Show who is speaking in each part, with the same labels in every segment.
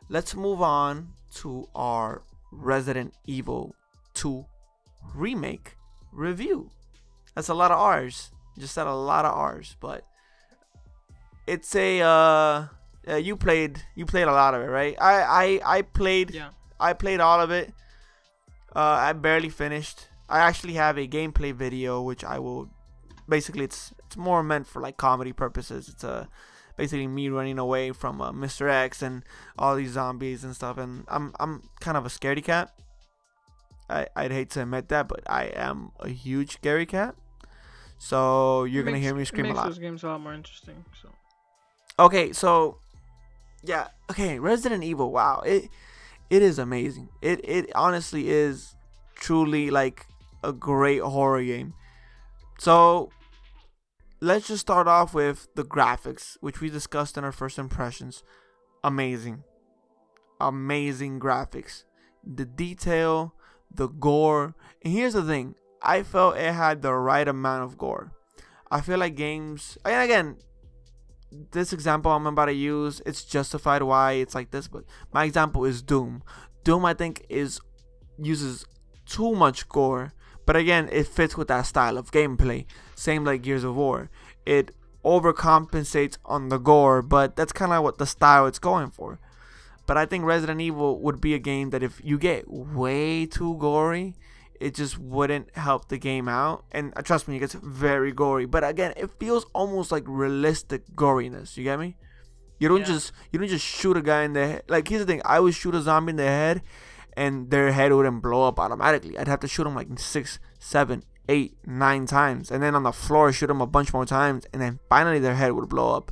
Speaker 1: let's move on to our Resident Evil 2 remake review. That's a lot of R's. Just said a lot of R's, but it's you played a lot of it, right? I played
Speaker 2: Yeah.
Speaker 1: I played all of it. I barely finished. I actually have a gameplay video, which I will basically it's more meant for like comedy purposes. It's basically me running away from Mr. X and all these zombies and stuff. And I'm kind of a scaredy cat. I'd hate to admit that, but I am a huge scaredy cat. So you're gonna hear me scream a lot.
Speaker 2: It makes those games a lot more interesting. So.
Speaker 1: Okay, so yeah, okay, Resident Evil. Wow, it is amazing. It honestly is truly like a great horror game. So let's just start off with the graphics, which we discussed in our first impressions. Amazing graphics, the detail, the gore. And here's the thing, I felt it had the right amount of gore. I feel like games, and again, this example I'm about to use, it's justified why it's like this, but my example is Doom. Doom, I think, uses too much gore, but again, it fits with that style of gameplay. Same like Gears of War, it overcompensates on the gore, but that's kind of what the style it's going for. But I think Resident Evil would be a game that if you get way too gory, it just wouldn't help the game out. And trust me, it gets very gory. But again, it feels almost like realistic goriness. You get me? You don't just shoot a guy in the head. Like, here's the thing, I would shoot a zombie in the head, and their head wouldn't blow up automatically. I'd have to shoot them like 6, 7, 8, 9 times, and then on the floor shoot them a bunch more times, and then finally their head would blow up.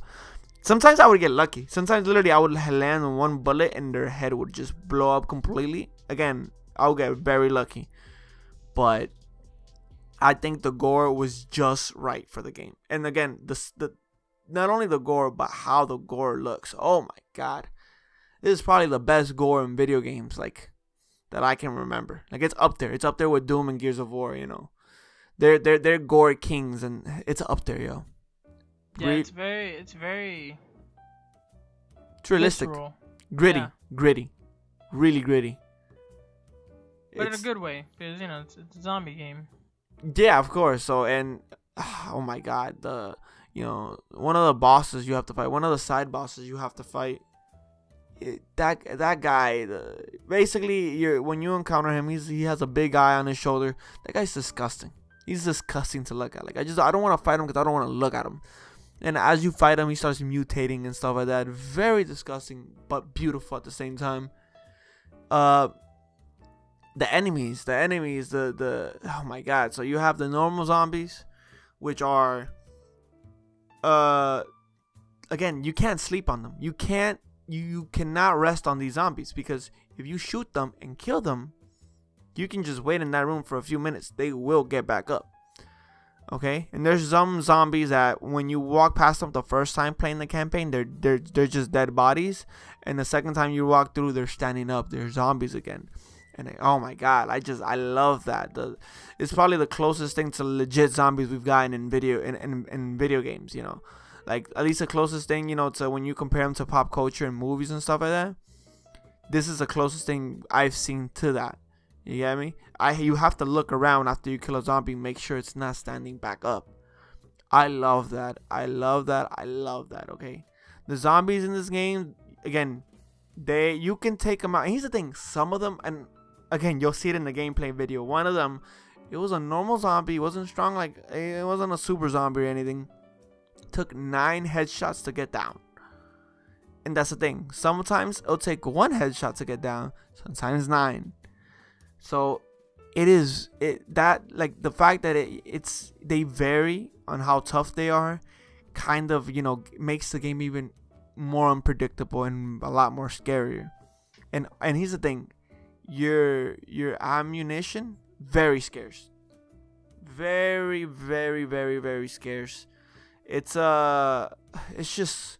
Speaker 1: Sometimes I would get lucky. Sometimes literally I would land on one bullet and their head would just blow up completely. Again, I would get very lucky. But I think the gore was just right for the game. And again, the not only the gore, but how the gore looks. Oh my god. This is probably the best gore in video games, like, that I can remember. Like, it's up there. It's up there with Doom and Gears of War, you know. They're gore kings, and it's up there, yo.
Speaker 2: Yeah, it's very
Speaker 1: realistic.
Speaker 2: visceral.
Speaker 1: Gritty. Really gritty.
Speaker 2: But in a good way, because, you know, it's a zombie game.
Speaker 1: Yeah, of course. So, and oh my god, one of the bosses you have to fight, one of the side bosses you have to fight, that guy, basically, when you encounter him, he has a big eye on his shoulder. That guy's disgusting. He's disgusting to look at. Like, I don't want to fight him because I don't want to look at him. And as you fight him, he starts mutating and stuff like that. Very disgusting, but beautiful at the same time. The enemies, oh my god. So you have the normal zombies, which are, again, you can't sleep on them. You cannot rest on these zombies, because if you shoot them and kill them, you can just wait in that room for a few minutes. They will get back up. Okay, and there's some zombies that when you walk past them the first time playing the campaign, they're just dead bodies, and the second time you walk through, they're standing up. They're zombies again, and oh my god, I love that. It's probably the closest thing to legit zombies we've gotten in video games. You know, like at least the closest thing, you know, to when you compare them to pop culture and movies and stuff like that. This is the closest thing I've seen to that. You get me? You have to look around after you kill a zombie and make sure it's not standing back up. I love that. Okay, the zombies in this game, again, you can take them out. And here's the thing, some of them, and again, you'll see it in the gameplay video. One of them, it was a normal zombie. It wasn't strong, like it wasn't a super zombie or anything. Took 9 headshots to get down. And that's the thing. Sometimes it'll take 1 headshot to get down. Sometimes 9. So like the fact that they vary on how tough they are, kind of, you know, makes the game even more unpredictable and a lot more scarier. And here's the thing, your ammunition, very scarce, very, very, very, very scarce. It's just,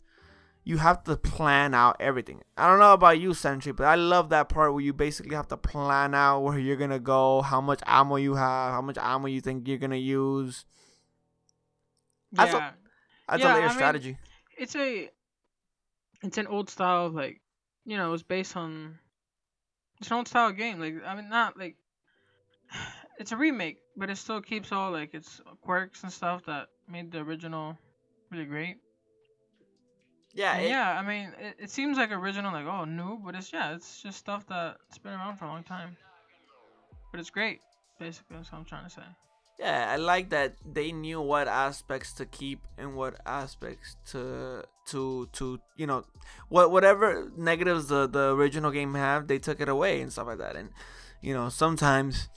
Speaker 1: you have to plan out everything. I don't know about you, Sentry, but I love that part where you basically have to plan out where you're gonna go, how much ammo you have, how much ammo you think you're gonna use. That's a layer strategy.
Speaker 2: It's an old style of, like, it was based on its own style game. Like, I mean, not like it's a remake, but it still keeps all like its quirks and stuff that made the original really great.
Speaker 1: Yeah,
Speaker 2: And yeah, I mean, it seems like original, like oh new, but it's just stuff that's been around for a long time. But it's great, basically. That's what I'm trying to say.
Speaker 1: yeah, I like that they knew what aspects to keep and what aspects to whatever negatives the original game have, they took it away and stuff like that. And sometimes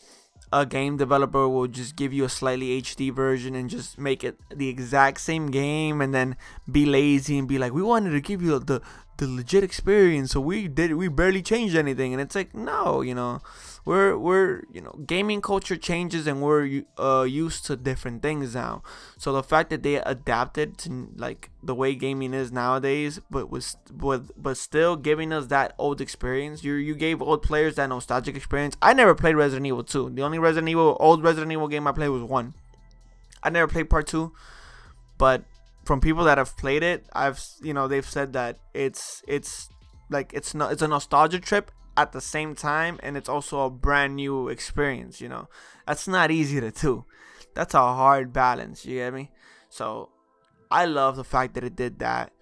Speaker 1: a game developer will just give you a slightly HD version and just make it the exact same game, and then be lazy and be like, we wanted to give you the legit experience, so we barely changed anything. And it's like, no, we're gaming culture changes, and we're used to different things now. So the fact that they adapted to like the way gaming is nowadays, but still giving us that old experience. You gave old players that nostalgic experience. I never played Resident Evil 2. The only old Resident Evil game I played was 1. I never played part 2, but from people that have played it, they've said that it's a nostalgia trip at the same time, and it's also a brand new experience. That's not easy to do. That's a hard balance, you get me? So I love the fact that it did that.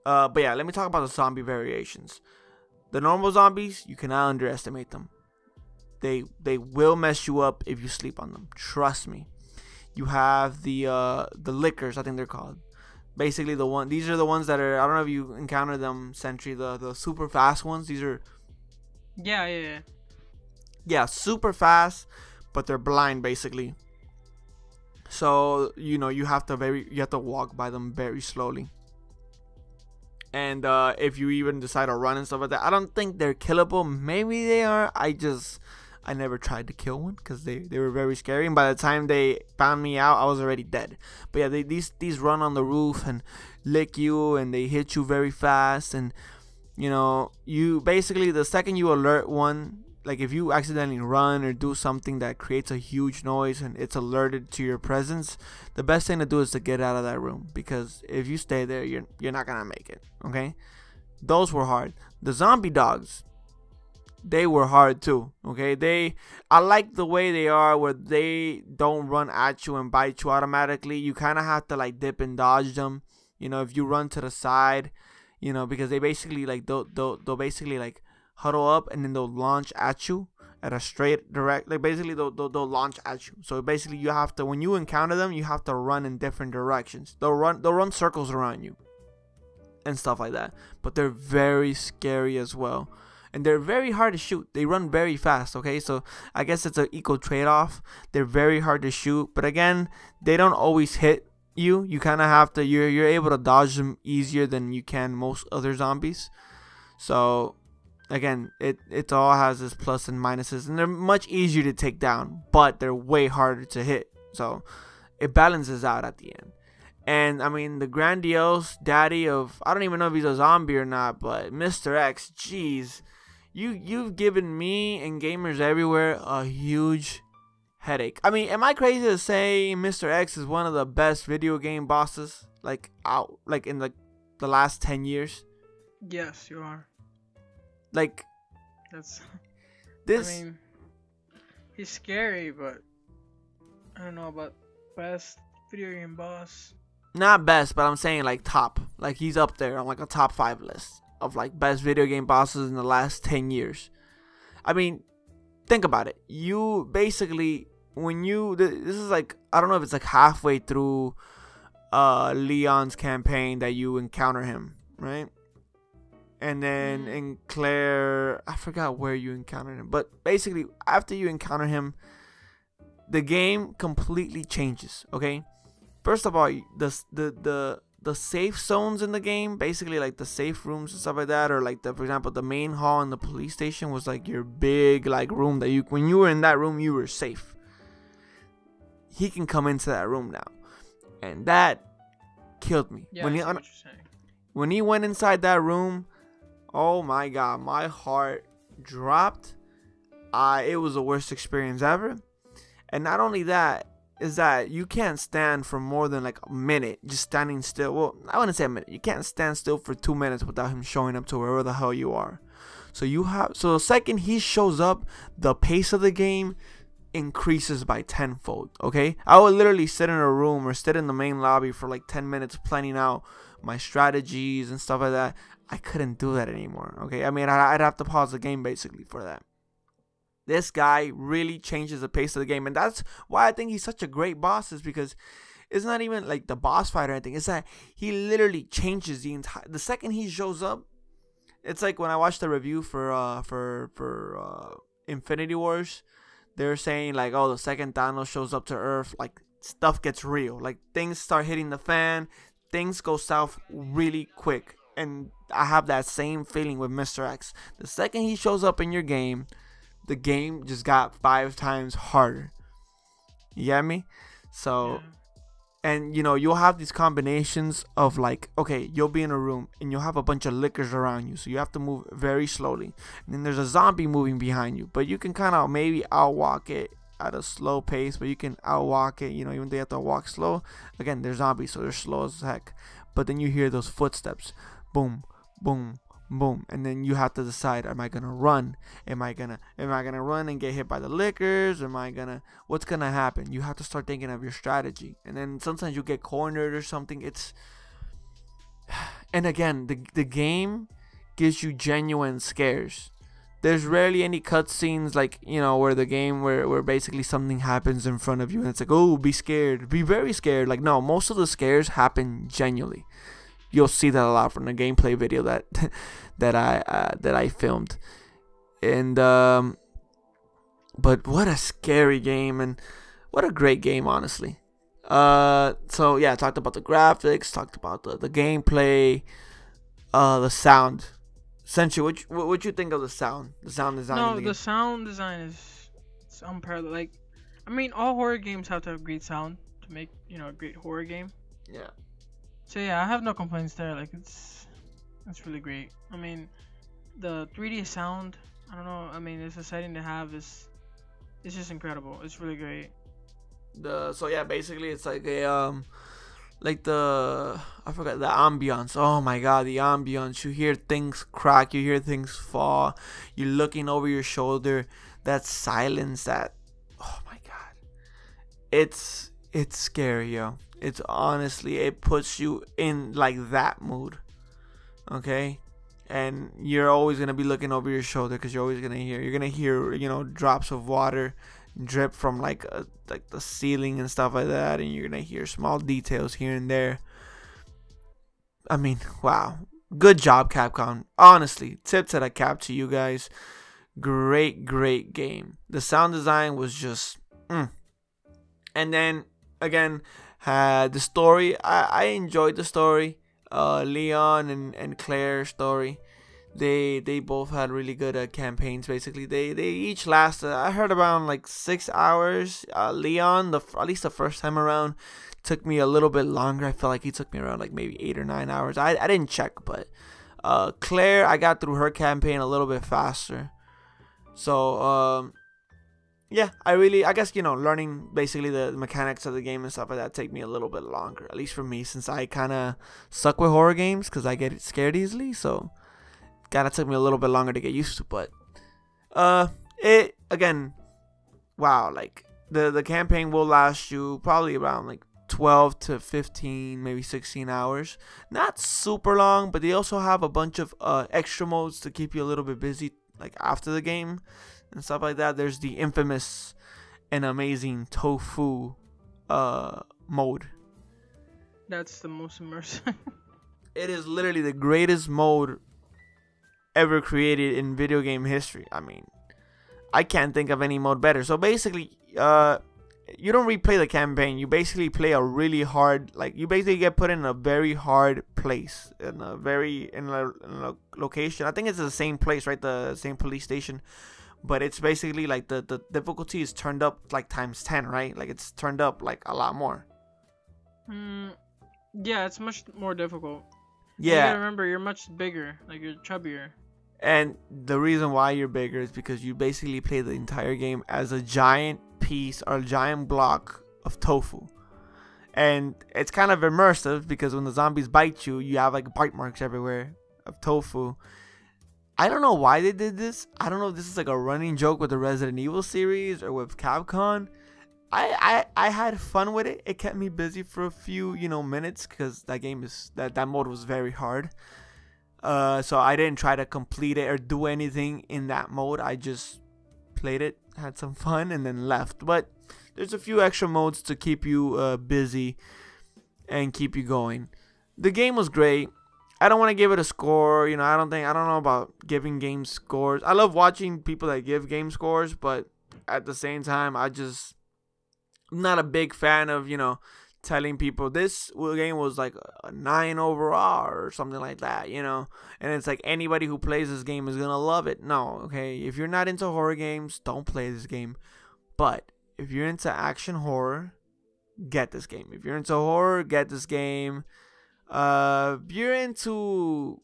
Speaker 1: But yeah, let me talk about the zombie variations. The normal zombies, you cannot underestimate them. They will mess you up if you sleep on them, trust me. You have the lickers, I think they're called. Basically these are the ones that are, I don't know if you encountered them, Sentry, the super fast ones. These are
Speaker 2: Yeah,
Speaker 1: super fast, but they're blind basically. So you have to walk by them very slowly. And if you even decide to run and stuff like that, I don't think they're killable. Maybe they are. I never tried to kill one because they were very scary, and by the time they found me out, I was already dead. But yeah, these run on the roof and lick you, and they hit you very fast. And you basically, the second you alert one, like if you accidentally run or do something that creates a huge noise and it's alerted to your presence, the best thing to do is to get out of that room, because if you stay there, you're not gonna make it. Okay, those were hard. The zombie dogs, they were hard too. Okay, I like the way they are, where they don't run at you and bite you automatically. You kind of have to like dip and dodge them. If you run to the side, because they basically like they'll basically like huddle up, and then they'll launch at you at a straight direct, like basically they'll launch at you. So basically you have to, when you encounter them, you have to run in different directions. They'll run circles around you and stuff like that. But they're very scary as well, and they're very hard to shoot. They run very fast. Okay, so I guess it's an equal trade-off. They're very hard to shoot, but again, they don't always hit you. You kind of have to, you're able to dodge them easier than you can most other zombies. So again, it all has its plus and minuses, and they're much easier to take down, but they're way harder to hit. So it balances out at the end. And I mean, the grandiose daddy of, I don't even know if he's a zombie or not, but Mr. X, jeez, you've given me and gamers everywhere a huge headache. I mean, am I crazy to say Mr. X is one of the best video game bosses like out, like in the last 10 years?
Speaker 2: Yes, you are.
Speaker 1: Like,
Speaker 2: That's.
Speaker 1: this.
Speaker 2: I mean, he's scary, but I don't know about best video game boss.
Speaker 1: Not best, but I'm saying like top. Like he's up there on like a top 5 list of like best video game bosses in the last 10 years. I mean, think about it. You basically, this is like, I don't know if it's like halfway through Leon's campaign that you encounter him, right? And then in Claire, I forgot where you encountered him, but basically after you encounter him, the game completely changes. Okay, first of all, the safe zones in the game, basically like the safe rooms and stuff like that, or like for example, the main hall in the police station was like your big like room that when you were in that room, you were safe. He can come into that room now, and that killed me.
Speaker 2: Yeah,
Speaker 1: when he went inside that room, oh my god, my heart dropped. It was the worst experience ever. And not only that, is that you can't stand for more than like a minute just standing still. Well, I wouldn't say a minute. You can't stand still for 2 minutes without him showing up to wherever the hell you are. So the second he shows up, the pace of the game increases by tenfold. Okay, I would literally sit in a room or sit in the main lobby for like 10 minutes planning out my strategies and stuff like that. I couldn't do that anymore. Okay, I mean, I'd have to pause the game basically for that. This guy really changes the pace of the game, and that's why I think he's such a great boss, is because it's not even like the boss fight or anything. It's that he literally changes the second he shows up. It's like when I watched the review for Infinity Wars, they're saying like, oh, the second Thanos shows up to Earth, like stuff gets real. Like things start hitting the fan, things go south really quick. And I have that same feeling with Mr. X. The second he shows up in your game, the game just got 5 times harder. You get me? So, and you'll have these combinations of like, okay, you'll be in a room and you'll have a bunch of lickers around you, so you have to move very slowly. And then there's a zombie moving behind you, but you can kind of maybe outwalk it at a slow pace, but you can outwalk it, even though you have to walk slow. Again, they're zombies, so they're slow as heck. But then you hear those footsteps, boom, boom, boom, and then you have to decide: am I gonna run? Am I gonna run and get hit by the lickers? What's gonna happen? You have to start thinking of your strategy, and then sometimes you get cornered or something. And again, the game gives you genuine scares. There's rarely any cutscenes like where basically something happens in front of you and it's like, oh, be scared, be very scared. Like, no, most of the scares happen genuinely. You'll see that a lot from the gameplay video that I filmed. And but what a scary game, and what a great game, honestly. So yeah, I talked about the graphics, talked about the gameplay, the sound. Essentially, what you think of the sound design?
Speaker 2: No, the sound design is unparalleled. Like, I mean, all horror games have to have great sound to make a great horror game.
Speaker 1: Yeah.
Speaker 2: So yeah, I have no complaints there. Like, it's really great. I mean, the 3D sound, I don't know. I mean, it's exciting to have. It's just incredible. It's really great.
Speaker 1: So yeah, basically it's like a I forgot the ambiance. Oh my god, the ambiance. You hear things crack, you hear things fall. You're looking over your shoulder. That silence, oh my god. It's scary, yo. It's honestly, it puts you in like that mood. Okay? And you're always going to be looking over your shoulder because you're going to hear drops of water drip from like the ceiling and stuff like that, and you're gonna hear small details here and there. I mean, wow, good job, Capcom. Honestly, tip to the cap to you guys. Great game. The sound design was just And then again, the story, I enjoyed the story. Leon and Claire's story, they both had really good campaigns. Basically, they each lasted, I heard, around like 6 hours. Leon, at least the first time around, took me a little bit longer. I felt like he took me around like maybe 8 or 9 hours. I didn't check, but Claire, I got through her campaign a little bit faster. So yeah, I guess learning basically the mechanics of the game and stuff like that take me a little bit longer, at least for me, since I kind of suck with horror games because I get scared easily. So kind of took me a little bit longer to get used to. But it, again, wow, like the campaign will last you probably around like 12 to 15, maybe 16 hours. Not super long, but they also have a bunch of extra modes to keep you a little bit busy, like after the game and stuff like that. There's the infamous and amazing tofu mode.
Speaker 2: That's the most immersive.
Speaker 1: It is literally the greatest mode ever created in video game history. I mean, I can't think of any mode better. So basically, you don't replay the campaign. You basically play a really hard, like you basically get put in a very hard place, in a location. I think it's the same place, right? The same police station. But it's basically like the difficulty is turned up like times 10, right? Like it's turned up like a lot more.
Speaker 2: Yeah, it's much more difficult.
Speaker 1: Yeah.
Speaker 2: You gotta remember, you're much bigger. Like, you're chubbier.
Speaker 1: And the reason why you're bigger is because you basically play the entire game as a giant piece or a giant block of tofu. And it's kind of immersive because when the zombies bite you, you have like bite marks everywhere of tofu. I don't know why they did this. I don't know if this is like a running joke with the Resident Evil series or with Capcom. I had fun with it. It kept me busy for a few, minutes, because that game is that mode was very hard. So I didn't try to complete it or do anything in that mode. I just played it, had some fun, and then left. But there's a few extra modes to keep you busy and keep you going. The game was great. I don't want to give it a score. I don't know about giving games scores. I love watching people that give game scores, but at the same time, I'm not a big fan of, telling people this game was like a 9 overall or something like that, and it's like anybody who plays this game is gonna love it. No, okay, if you're not into horror games, don't play this game. But if you're into action horror, get this game. If you're into horror, get this game. If you're into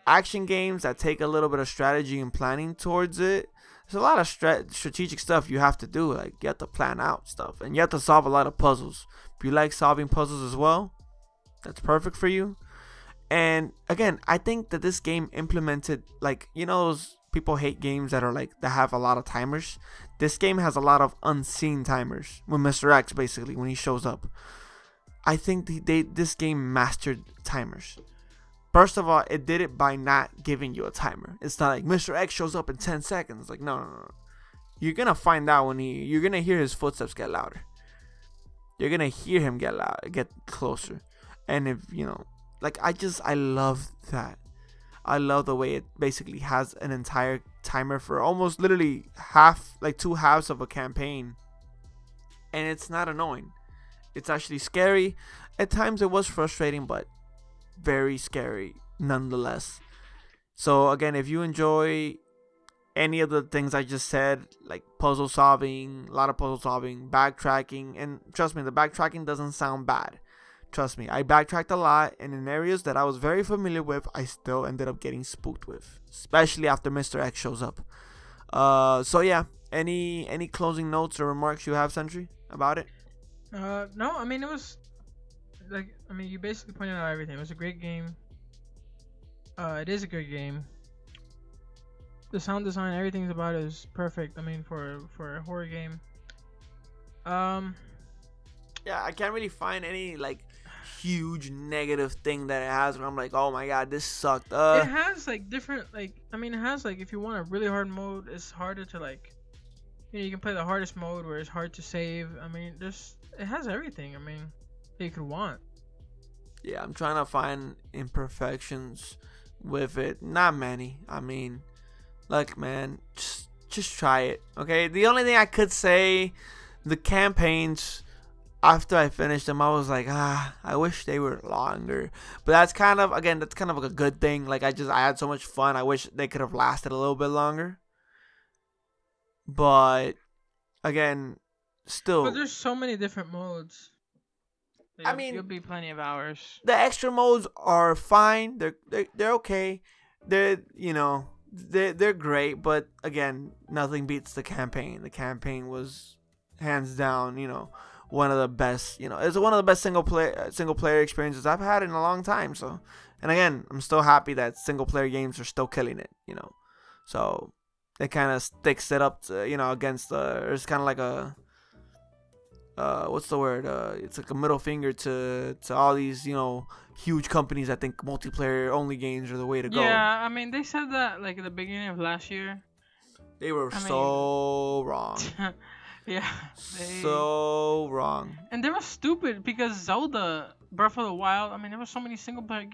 Speaker 1: action games that take a little bit of strategy and planning towards it, there's a lot of strategic stuff you have to do. Like, you have to plan out stuff, and you have to solve a lot of puzzles. If you like solving puzzles as well, that's perfect for you. And again, I think that this game implemented, like, those people hate games that have a lot of timers. This game has a lot of unseen timers with Mr. X, basically, when he shows up. I think this game mastered timers. First of all, it did it by not giving you a timer. It's not like Mr. X shows up in 10 seconds. Like, no. You're going to find out you're going to hear his footsteps get louder. You're going to hear him get closer. And if, I love that. I love the way it basically has an entire timer for almost literally two halves of a campaign. And it's not annoying. It's actually scary. At times it was frustrating, but very scary nonetheless. So again, if you enjoy any of the things I just said, like puzzle solving, a lot of puzzle solving, backtracking, and trust me, the backtracking doesn't sound bad. Trust me, I backtracked a lot, and in areas that I was very familiar with, I still ended up getting spooked with, especially after Mr. X shows up. So yeah, any closing notes or remarks you have, Sentry, about it?
Speaker 2: No, I mean, it was you basically pointed out everything. It was a great game. It is a good game. The sound design, everything about it is perfect. I mean, for a horror game.
Speaker 1: Yeah, I can't really find any huge negative thing that it has where I'm like, oh my god, this sucked.
Speaker 2: It has different it has if you want a really hard mode, it's harder to you can play the hardest mode where it's hard to save. I mean, it has everything. That you could want.
Speaker 1: Yeah, I'm trying to find imperfections with it. Not many. Look, man, just try it. Okay, the only thing I could say, the campaigns, after I finished them, I was like, I wish they were longer. But that's kind of like a good thing. I had so much fun. I wish they could have lasted a little bit longer. But again, still.
Speaker 2: But there's so many different modes. You'll be plenty of hours.
Speaker 1: The extra modes are fine. They're okay. They're great. But again, nothing beats the campaign. The campaign was hands down, one of the best. It's one of the best single player experiences I've had in a long time. So, and again, I'm still happy that single player games are still killing it. So it kind of sticks it up to, against it's kind of like a what's the word? It's like a middle finger to all these, huge companies that think multiplayer only games are the way to go.
Speaker 2: Yeah, they said that at the beginning of last year.
Speaker 1: They were so wrong.
Speaker 2: Yeah.
Speaker 1: So wrong.
Speaker 2: And they were stupid because Zelda Breath of the Wild, there were so many single player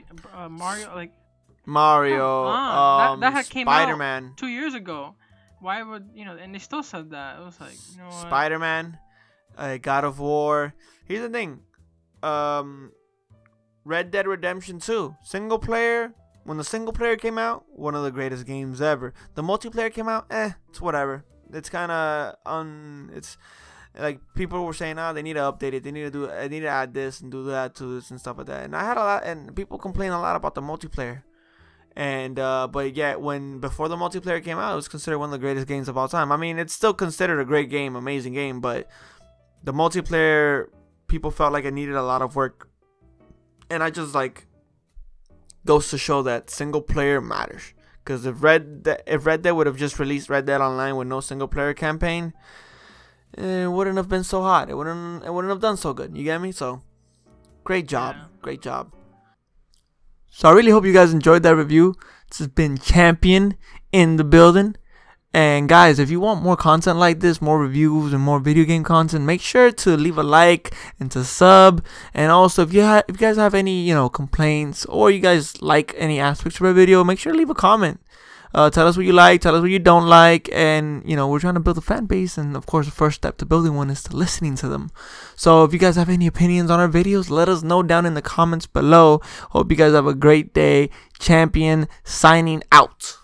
Speaker 1: Mario,
Speaker 2: that had came
Speaker 1: Spider-Man
Speaker 2: out 2 years ago. Why would and they still said that. It was like, what?
Speaker 1: Spider-Man, God of War. Here's the thing, Red Dead Redemption 2 single player. When the single player came out, one of the greatest games ever. The multiplayer came out, it's whatever. It's kind of it's like people were saying, they need to update it. They need to add this and do that to this and stuff like that. And I had a lot, and people complain a lot about the multiplayer. And but yet before the multiplayer came out, it was considered one of the greatest games of all time. It's still considered a great game, amazing game, but the multiplayer, people felt like it needed a lot of work. And I just goes to show that single player matters. Because if Red Dead would have just released Red Dead Online with no single player campaign, it wouldn't have been so hot. It wouldn't have done so good. You get me? So great job.
Speaker 2: Yeah.
Speaker 1: Great job. So I really hope you guys enjoyed that review. This has been Champion in the building. And guys, if you want more content like this, more reviews and more video game content, make sure to leave a like and to sub. And also, if you guys have any complaints, or you guys like any aspects of our video, make sure to leave a comment. Tell us what you like, tell us what you don't like, and we're trying to build a fan base. And of course, the first step to building one is to listening to them. So if you guys have any opinions on our videos, let us know down in the comments below. Hope you guys have a great day. Champion signing out.